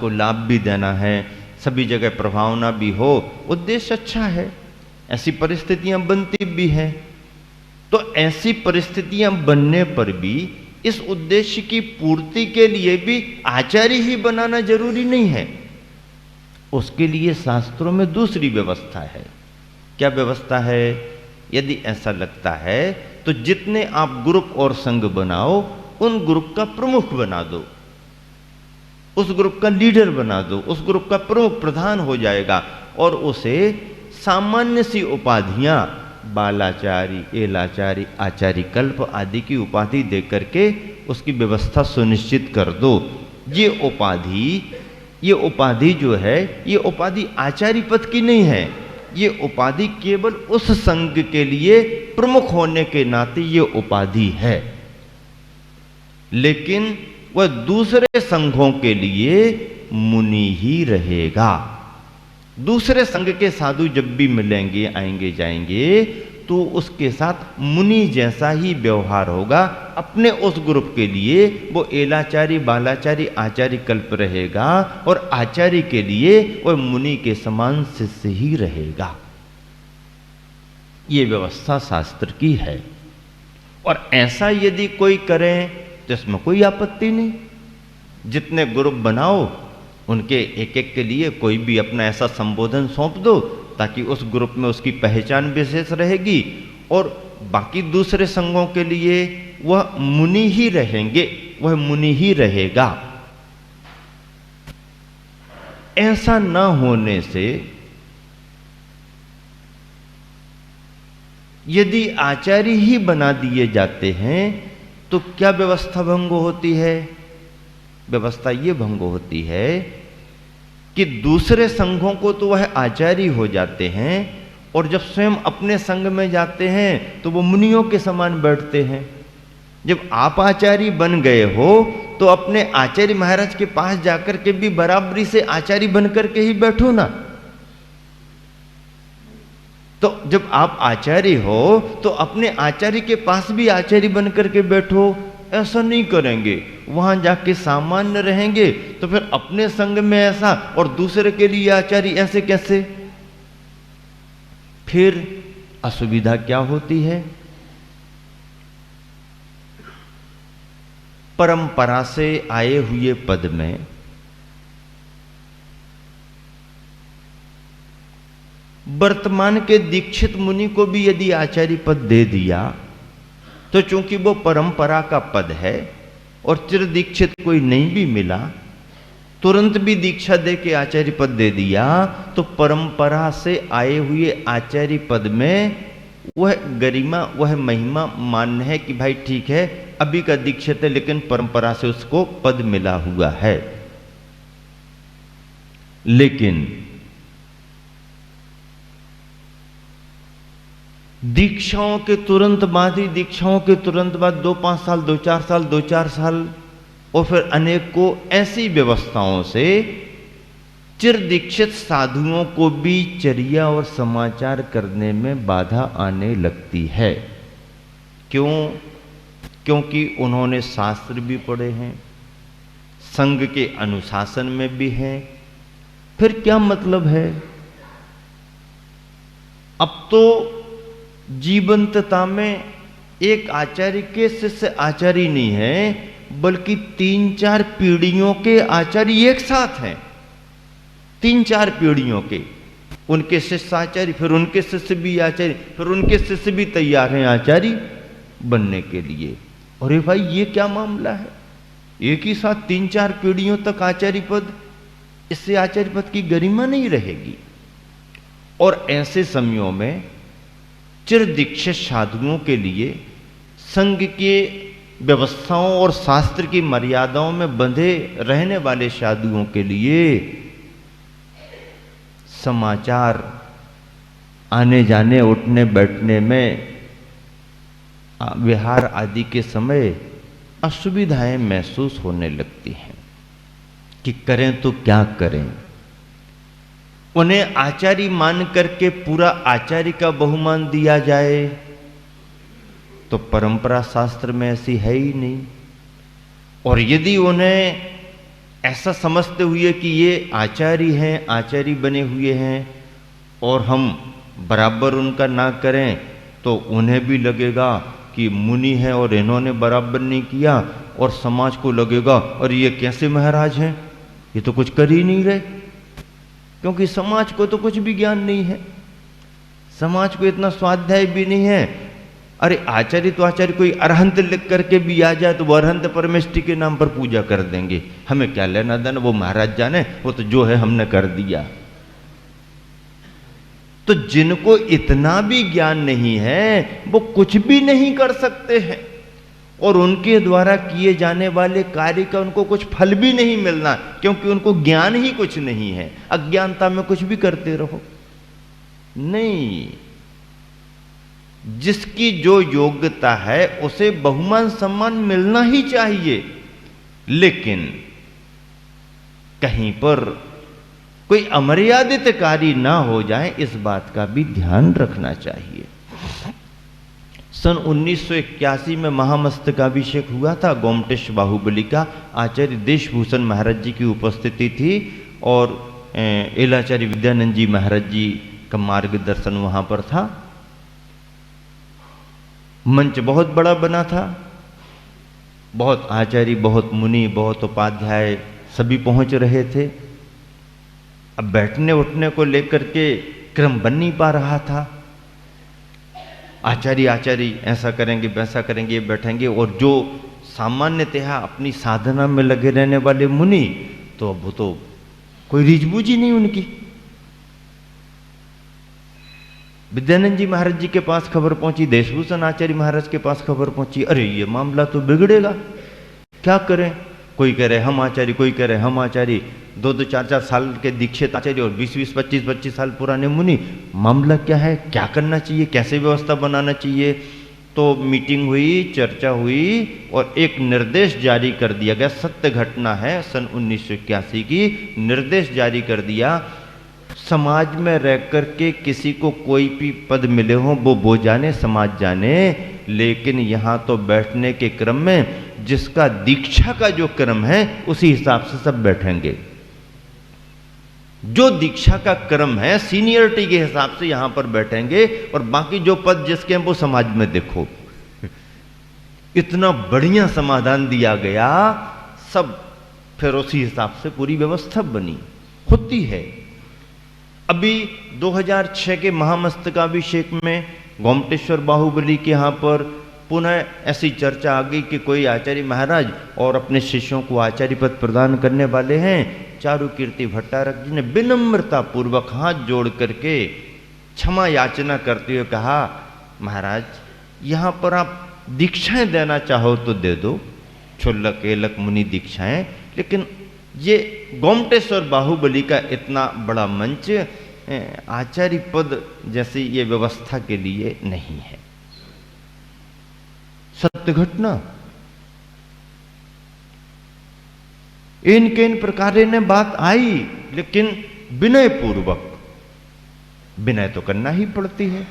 को लाभ भी देना है, सभी जगह प्रभावना भी हो, उद्देश्य अच्छा है, ऐसी परिस्थितियां बनती भी हैं। तो ऐसी परिस्थितियां बनने पर भी इस उद्देश्य की पूर्ति के लिए भी आचार्य ही बनाना जरूरी नहीं है। उसके लिए शास्त्रों में दूसरी व्यवस्था है। क्या व्यवस्था है? यदि ऐसा लगता है तो जितने आप ग्रुप और संघ बनाओ, उन ग्रुप का प्रमुख बना दो, उस ग्रुप का लीडर बना दो, उस ग्रुप का प्रमुख प्रधान हो जाएगा, और उसे सामान्य सी उपाधियां बालाचारी, एलाचारी, आचारी कल्प आदि की उपाधि दे करके उसकी व्यवस्था सुनिश्चित कर दो। ये उपाधि जो है, ये उपाधि आचार्य पद की नहीं है, ये उपाधि केवल उस संघ के लिए प्रमुख होने के नाते ये उपाधि है। लेकिन वह दूसरे संघों के लिए मुनि ही रहेगा। दूसरे संघ के साधु जब भी मिलेंगे, आएंगे जाएंगे, तो उसके साथ मुनि जैसा ही व्यवहार होगा। अपने उस ग्रुप के लिए वो एलाचारी, बालाचारी, आचार्य कल्प रहेगा, और आचार्य के लिए वह मुनि के समान शिष्य ही रहेगा। ये व्यवस्था शास्त्र की है, और ऐसा यदि कोई करे तो इसमें कोई आपत्ति नहीं। जितने ग्रुप बनाओ, उनके एक एक के लिए कोई भी अपना ऐसा संबोधन सौंप दो, ताकि उस ग्रुप में उसकी पहचान विशेष रहेगी, और बाकी दूसरे संघों के लिए वह मुनि ही रहेंगे, वह मुनि ही रहेगा। ऐसा न होने से यदि आचार्य ही बना दिए जाते हैं तो क्या व्यवस्था भंग होती है? व्यवस्था ये भंग होती है कि दूसरे संघों को तो वह आचार्य हो जाते हैं, और जब स्वयं अपने संघ में जाते हैं तो वो मुनियों के समान बैठते हैं। जब आप आचार्य बन गए हो तो अपने आचार्य महाराज के पास जाकर के भी बराबरी से आचार्य बन करके ही बैठो ना। तो जब आप आचार्य हो तो अपने आचार्य के पास भी आचार्य बन करके बैठो। ऐसा नहीं करेंगे, वहां जाके सामान्य रहेंगे तो फिर अपने संग में ऐसा और दूसरे के लिए आचार्य, ऐसे कैसे? फिर असुविधा क्या होती है? परंपरा से आए हुए पद में वर्तमान के दीक्षित मुनि को भी यदि आचार्य पद दे दिया तो चूंकि वो परंपरा का पद है और चिर दीक्षित कोई नहीं भी मिला, तुरंत भी दीक्षा दे के आचार्य पद दे दिया, तो परंपरा से आए हुए आचार्य पद में वह गरिमा, वह महिमा मान्य है कि भाई ठीक है, अभी का दीक्षित है लेकिन परंपरा से उसको पद मिला हुआ है। लेकिन दीक्षाओं के तुरंत बाद ही, दीक्षाओं के तुरंत बाद 2-5 साल, 2-4 साल, 2-4 साल और फिर अनेक को ऐसी व्यवस्थाओं से चिर दीक्षित साधुओं को भी चर्या और समाचार करने में बाधा आने लगती है। क्यों? क्योंकि उन्होंने शास्त्र भी पढ़े हैं, संघ के अनुशासन में भी हैं। फिर क्या मतलब है? अब तो जीवंतता में एक आचार्य के शिष्य आचार्य नहीं है, बल्कि 3-4 पीढ़ियों के आचार्य एक साथ हैं। 3-4 पीढ़ियों के, उनके शिष्य आचार्य, फिर उनके शिष्य भी आचार्य, फिर उनके शिष्य भी तैयार हैं आचार्य बनने के लिए। अरे भाई, ये क्या मामला है? एक ही साथ 3-4 पीढ़ियों तक आचार्य पद, इससे आचार्य पद की गरिमा नहीं रहेगी। और ऐसे समयों में चिर दीक्षित साधुओं के लिए संघ के व्यवस्थाओं और शास्त्र की मर्यादाओं में बंधे रहने वाले साधुओं के लिए समाचार आने जाने, उठने बैठने में, विहार आदि के समय असुविधाएं महसूस होने लगती हैं कि करें तो क्या करें। उन्हें आचार्य मान करके पूरा आचार्य का बहुमान दिया जाए तो परंपरा शास्त्र में ऐसी है ही नहीं। और यदि उन्हें ऐसा समझते हुए कि ये आचार्य हैं, आचार्य बने हुए हैं, और हम बराबर उनका ना करें तो उन्हें भी लगेगा कि मुनि है और इन्होंने बराबर नहीं किया, और समाज को लगेगा और ये कैसे महाराज हैं, ये तो कुछ कर ही नहीं रहे, क्योंकि समाज को तो कुछ भी ज्ञान नहीं है, समाज को इतना स्वाध्याय भी नहीं है। अरे आचार्य तो आचार्य, कोई अरहंत लिख करके भी आ जाए तो वो अरहंत परमेष्टि के नाम पर पूजा कर देंगे, हमें क्या लेना देना, वो महाराज जाने, वो तो जो है हमने कर दिया। तो जिनको इतना भी ज्ञान नहीं है वो कुछ भी नहीं कर सकते हैं, और उनके द्वारा किए जाने वाले कार्य का उनको कुछ फल भी नहीं मिलना, क्योंकि उनको ज्ञान ही कुछ नहीं है। अज्ञानता में कुछ भी करते रहो, नहीं। जिसकी जो योग्यता है उसे बहुमान सम्मान मिलना ही चाहिए, लेकिन कहीं पर कोई अमर्यादित कार्य ना हो जाए, इस बात का भी ध्यान रखना चाहिए। सन 1981 में महामस्तकाभिषेक हुआ था गोमटेश बाहुबली का। आचार्य देशभूषण महाराज जी की उपस्थिति थी, और एलाचार्य विद्यानंद जी महाराज जी का मार्गदर्शन वहां पर था। मंच बहुत बड़ा बना था, बहुत आचार्य, बहुत मुनि, बहुत उपाध्याय सभी पहुंच रहे थे। अब बैठने उठने को लेकर के क्रम बन नहीं पा रहा था। आचार्य ऐसा करेंगे, वैसा करेंगे, बैठेंगे, और जो सामान्यतः अपनी साधना में लगे रहने वाले मुनि, तो अब वो तो कोई रीझबूझ ही नहीं उनकी। विद्यानंद जी महाराज जी के पास खबर पहुंची, देशभूषण आचार्य महाराज के पास खबर पहुंची, अरे ये मामला तो बिगड़ेगा, क्या करें। कोई कह रहे हम आचार्य, कोई कह रहे हम आचार्य, 2-2, 4-4 साल के दीक्षित आचार्य और 20-20, 25-25 साल पुराने मुनि, मामला क्या है, क्या करना चाहिए, कैसे व्यवस्था बनाना चाहिए। तो मीटिंग हुई, चर्चा हुई, और एक निर्देश जारी कर दिया गया। सत्य घटना है सन 1981 की। निर्देश जारी कर दिया, समाज में रह करके किसी को कोई भी पद मिले हो वो जाने, समाज जाने, लेकिन यहां तो बैठने के क्रम में जिसका दीक्षा का जो क्रम है उसी हिसाब से सब बैठेंगे। जो दीक्षा का क्रम है सीनियरिटी के हिसाब से यहां पर बैठेंगे, और बाकी जो पद जिसके हैं वो समाज में देखो। इतना बढ़िया समाधान दिया गया, सब फिर उसी हिसाब से पूरी व्यवस्था बनी होती है। अभी 2006 के महामस्तकाभिषेक में गोमटेश्वर बाहुबली के यहाँ पर पुनः ऐसी चर्चा आ गई कि कोई आचार्य महाराज और अपने शिष्यों को आचार्य पद प्रदान करने वाले हैं। चारुकीर्ति भट्टारक जी ने विनम्रता पूर्वक हाथ जोड़ करके क्षमा याचना करते हुए कहा, महाराज यहाँ पर आप दीक्षाएं देना चाहो तो दे दो, क्षुल्लक एलक मुनि दीक्षाएं, लेकिन ये गोमटेश्वर बाहुबली का इतना बड़ा मंच आचार्य पद जैसी ये व्यवस्था के लिए नहीं है। सत्य घटना। इन प्रकार ने बात आई, लेकिन विनय पूर्वक, विनय तो करना ही पड़ती है,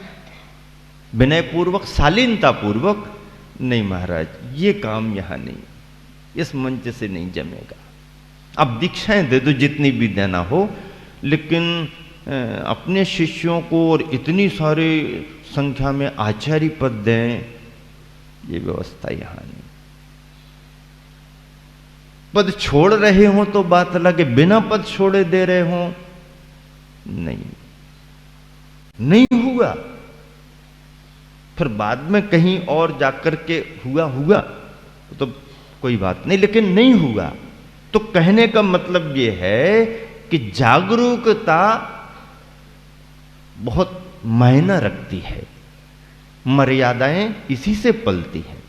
विनय पूर्वक, शालीनता पूर्वक, नहीं महाराज ये काम यहां नहीं, इस मंच से नहीं जमेगा। अब दीक्षाएं दे दो जितनी भी देना हो, लेकिन अपने शिष्यों को और इतनी सारी संख्या में आचार्य पद दें, ये व्यवस्था यहां नहीं। पद छोड़ रहे हो तो बात अलग है, बिना पद छोड़े दे रहे हो नहीं हुआ। फिर बाद में कहीं और जाकर के हुआ तो कोई बात नहीं, लेकिन नहीं हुआ। तो कहने का मतलब यह है कि जागरूकता बहुत मायना रखती है, मर्यादाएं इसी से पलती हैं।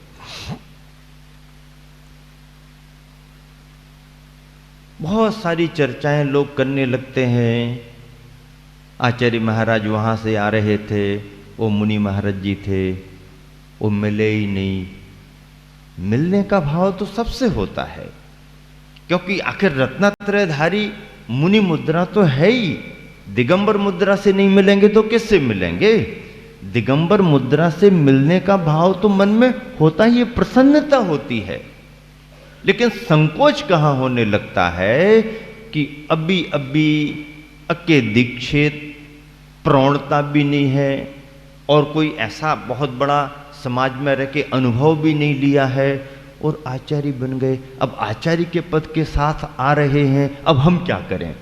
बहुत सारी चर्चाएं लोग करने लगते हैं। आचार्य महाराज वहां से आ रहे थे, वो मुनि महाराज जी थे, वो मिले ही नहीं। मिलने का भाव तो सबसे होता है, क्योंकि आखिर रत्नात्रयधारी मुनि मुद्रा तो है ही। दिगंबर मुद्रा से नहीं मिलेंगे तो किससे मिलेंगे? दिगंबर मुद्रा से मिलने का भाव तो मन में होता ही, प्रसन्नता होती है। लेकिन संकोच कहां होने लगता है कि अभी अभी अके दीक्षित, प्रौढ़ता भी नहीं है और कोई ऐसा बहुत बड़ा समाज में रह के अनुभव भी नहीं लिया है और आचार्य बन गए। अब आचार्य के पद के साथ आ रहे हैं, अब हम क्या करें?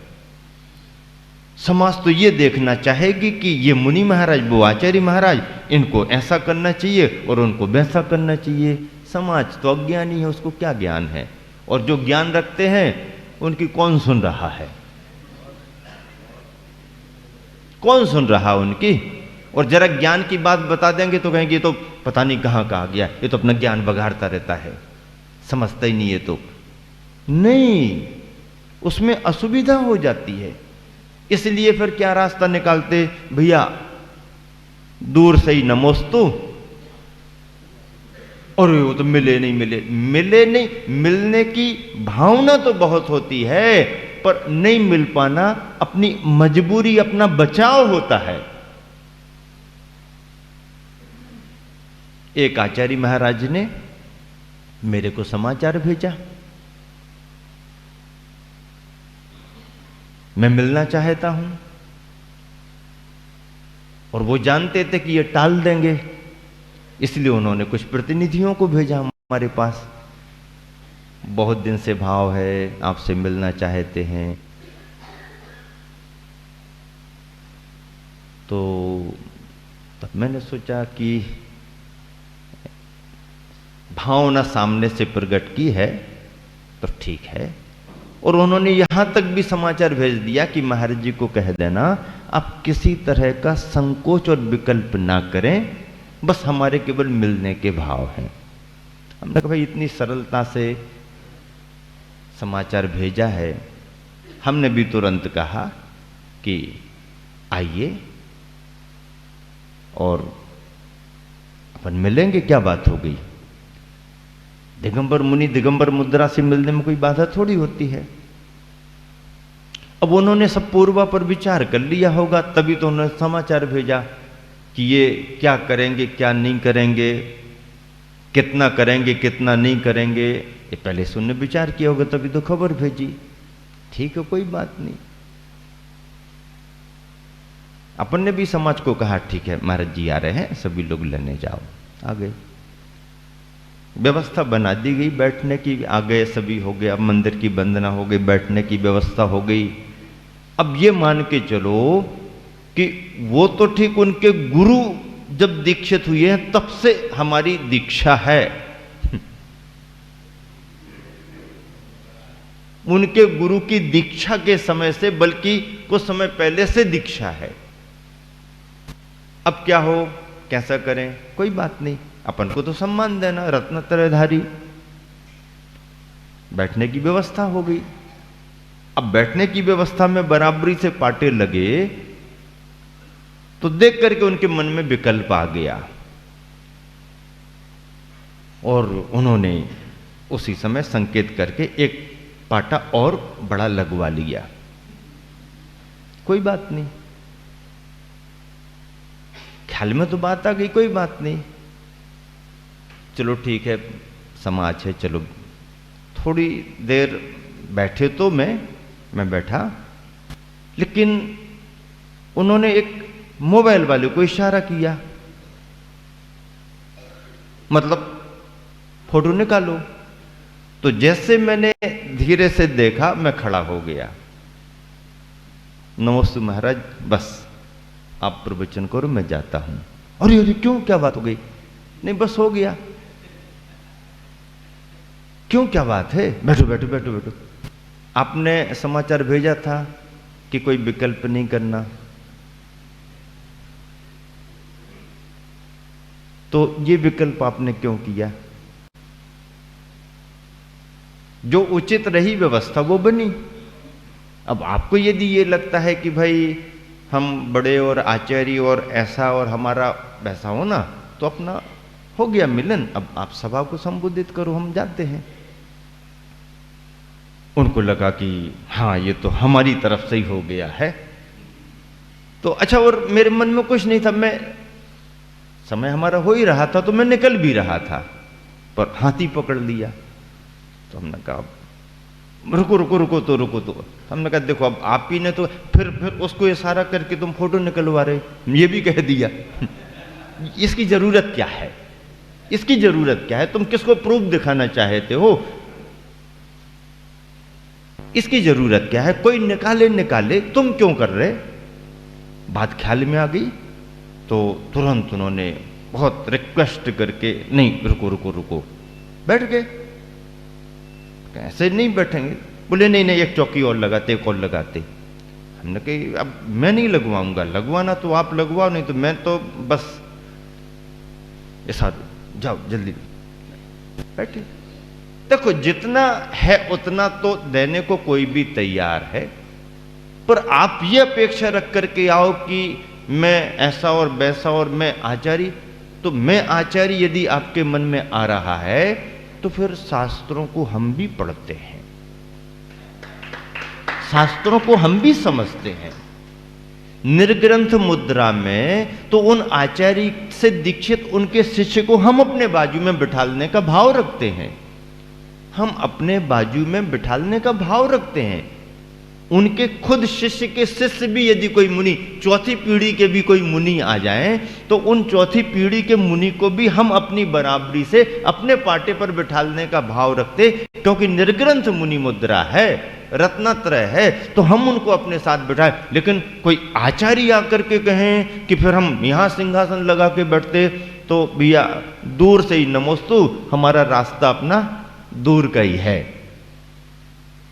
समाज तो ये देखना चाहेगी कि ये मुनि महाराज, वो आचार्य महाराज, इनको ऐसा करना चाहिए और उनको वैसा करना चाहिए। समाज तो अज्ञानी है, उसको क्या ज्ञान है? और जो ज्ञान रखते हैं उनकी कौन सुन रहा है? कौन सुन रहा उनकी? और जरा ज्ञान की बात बता देंगे तो कहेंगे तो पता नहीं कहां कहा गया, ये तो अपना ज्ञान बघाड़ता रहता है, समझता ही नहीं है। तो नहीं, उसमें असुविधा हो जाती है। इसलिए फिर क्या रास्ता निकालते? भैया दूर से ही नमोस्तु, और वो तो मिले नहीं, मिले नहीं, मिलने की भावना तो बहुत होती है, पर नहीं मिल पाना अपनी मजबूरी, अपना बचाव होता है। एक आचार्य महाराज ने मेरे को समाचार भेजा, मैं मिलना चाहता हूं, और वो जानते थे कि ये टाल देंगे, इसलिए उन्होंने कुछ प्रतिनिधियों को भेजा हमारे पास। बहुत दिन से भाव है, आपसे मिलना चाहते हैं। तो तब मैंने सोचा कि भावना सामने से प्रकट की है तो ठीक है। और उन्होंने यहां तक भी समाचार भेज दिया कि महाराज जी को कह देना आप किसी तरह का संकोच और विकल्प ना करें, बस हमारे केवल मिलने के भाव हैं। हमने कहा भाई इतनी सरलता से समाचार भेजा है, हमने भी तुरंत कहा कि आइए और अपन मिलेंगे, क्या बात हो गई? दिगंबर मुनि दिगंबर मुद्रा से मिलने में कोई बाधा थोड़ी होती है। अब उन्होंने सब पूर्वा पर विचार कर लिया होगा, तभी तो उन्होंने समाचार भेजा कि ये क्या करेंगे, क्या नहीं करेंगे, कितना करेंगे, कितना नहीं करेंगे। ये पहले से उन्होंने विचार किया होगा, तभी तो खबर भेजी। ठीक है, कोई बात नहीं। अपन ने भी समाज को कहा ठीक है महाराज जी आ रहे हैं, सभी लोग लेने जाओ। आ गए, व्यवस्था बना दी गई बैठने की, आ गए सभी, हो गया, मंदिर की वंदना हो गई, बैठने की व्यवस्था हो गई। अब ये मान के चलो कि वो तो ठीक उनके गुरु जब दीक्षित हुए हैं तब से हमारी दीक्षा है, उनके गुरु की दीक्षा के समय से, बल्कि कुछ समय पहले से दीक्षा है। अब क्या हो, कैसा करें? कोई बात नहीं, अपन को तो सम्मान देना, रत्नत्रयधारी। बैठने की व्यवस्था हो गई। अब बैठने की व्यवस्था में बराबरी से पाटे लगे तो देख करके उनके मन में विकल्प आ गया और उन्होंने उसी समय संकेत करके एक पाटा और बड़ा लगवा लिया। कोई बात नहीं, ख्याल में तो बात आ गई, कोई बात नहीं, चलो ठीक है, समाज है, चलो। थोड़ी देर बैठे तो मैं बैठा, लेकिन उन्होंने एक मोबाइल वाले को इशारा किया, मतलब फोटो निकालो। तो जैसे मैंने धीरे से देखा, मैं खड़ा हो गया। नमस्ते महाराज, बस आप प्रवचन करो, मैं जाता हूं। अरे अरे क्यों, क्या बात हो गई? नहीं बस हो गया। क्यों, क्या बात है? बैठो बैठो बैठो बैठो। आपने समाचार भेजा था कि कोई विकल्प नहीं करना, तो ये विकल्प आपने क्यों किया? जो उचित रही व्यवस्था वो बनी। अब आपको यदि ये लगता है कि भाई हम बड़े और आचार्य और ऐसा और हमारा वैसा हो ना, तो अपना हो गया मिलन, अब आप सभा को संबोधित करो, हम जाते हैं। उनको लगा कि हाँ ये तो हमारी तरफ से ही हो गया है, तो अच्छा। और मेरे मन में कुछ नहीं था, मैं समय हमारा हो ही रहा था, तो मैं निकल भी रहा था, पर हाथी पकड़ लिया। तो हमने कहा रुको रुको रुको तो रुको तो। हमने कहा देखो अब आप ही ने तो फिर उसको इशारा करके तुम फोटो निकलवा रहे, ये भी कह दिया। इसकी जरूरत क्या है, इसकी जरूरत क्या है? तुम किसको प्रूफ दिखाना चाहते हो? इसकी जरूरत क्या है? कोई निकाले निकाले, तुम क्यों कर रहे? बात ख्याल में आ गई तो तुरंत उन्होंने बहुत रिक्वेस्ट करके नहीं रुको रुको रुको, बैठ गए। ऐसे नहीं बैठेंगे, बोले नहीं नहीं एक चौकी और लगाते, एक और लगाते। हमने कही अब मैं नहीं लगवाऊंगा, लगवाना तो आप लगवाओ, नहीं तो मैं तो बस ऐसा, जाओ जल्दी बैठे। देखो जितना है उतना तो देने को कोई भी तैयार है, पर आप ये अपेक्षा रख करके आओ कि मैं ऐसा और वैसा और मैं आचार्य, तो मैं आचार्य यदि आपके मन में आ रहा है तो फिर शास्त्रों को हम भी पढ़ते हैं, शास्त्रों को हम भी समझते हैं। निर्ग्रंथ मुद्रा में तो उन आचार्य से दीक्षित उनके शिष्य को हम अपने बाजू में बिठालने का भाव रखते हैं, हम अपने बाजू में बिठालने का भाव रखते हैं। उनके खुद शिष्य के शिष्य भी यदि कोई मुनि, चौथी पीढ़ी के भी कोई मुनि आ जाएं, तो उन चौथी पीढ़ी के मुनि को भी हम अपनी बराबरी से अपने पाटे पर बिठालने का भाव रखते, क्योंकि निर्ग्रंथ मुनि मुद्रा है, रत्नत्रय है, तो हम उनको अपने साथ बिठाए। लेकिन कोई आचार्य आकर के कहें कि फिर हम यहां सिंहासन लगा के बैठते, तो भैया दूर से ही नमोस्तु, हमारा रास्ता अपना दूर का ही है।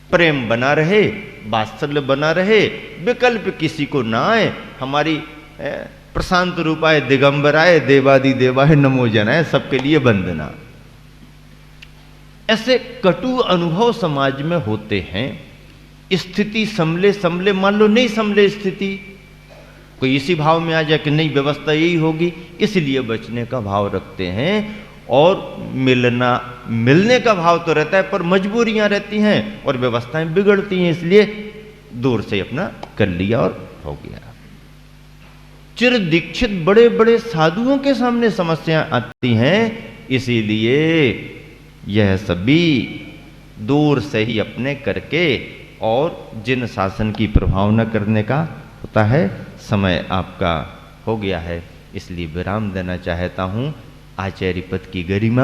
प्रेम बना रहे, वात्सल्य बना रहे, विकल्प किसी को ना आए। हमारी प्रशांत रूपाय दिगंबराय देवादि देवाय नमो जनाय, सबके लिए वंदना। ऐसे कटु अनुभव समाज में होते हैं। स्थिति संभले संभले, मान लो नहीं संभले स्थिति, कोई इसी भाव में आ जाए कि नहीं व्यवस्था यही होगी, इसलिए बचने का भाव रखते हैं। और मिलने का भाव तो रहता है, पर मजबूरियां रहती हैं और व्यवस्थाएं बिगड़ती हैं, इसलिए दूर से अपना कर लिया और हो गया। चिर दीक्षित बड़े बड़े साधुओं के सामने समस्याएं आती हैं, इसीलिए यह सभी दूर से ही अपने करके, और जिन शासन की प्रभाव न करने का होता है। समय आपका हो गया है, इसलिए विराम देना चाहता हूं। आचार्य पद की गरिमा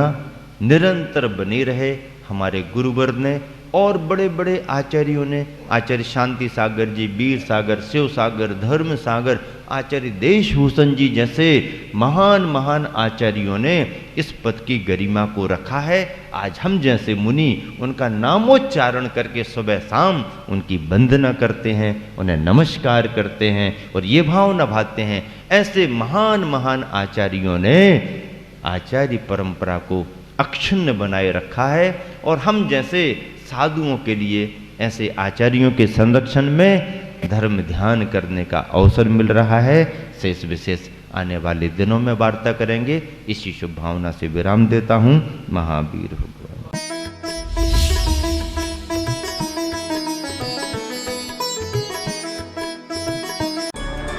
निरंतर बनी रहे। हमारे गुरुवर्ग ने और बड़े बड़े आचार्यों ने, आचार्य शांति सागर जी, वीर सागर, शिव सागर, धर्म सागर, आचार्य देशभूषण जी जैसे महान महान आचार्यों ने इस पद की गरिमा को रखा है। आज हम जैसे मुनि उनका नामोच्चारण करके सुबह शाम उनकी वंदना करते हैं, उन्हें नमस्कार करते हैं और ये भाव निभाते हैं। ऐसे महान महान आचार्यों ने आचार्य परंपरा को अक्षुण्ण बनाए रखा है, और हम जैसे साधुओं के लिए ऐसे आचार्यों के संरक्षण में धर्म ध्यान करने का अवसर मिल रहा है। शेष विशेष आने वाले दिनों में वार्ता करेंगे। इसी शुभ भावना से विराम देता हूँ। महावीर हो।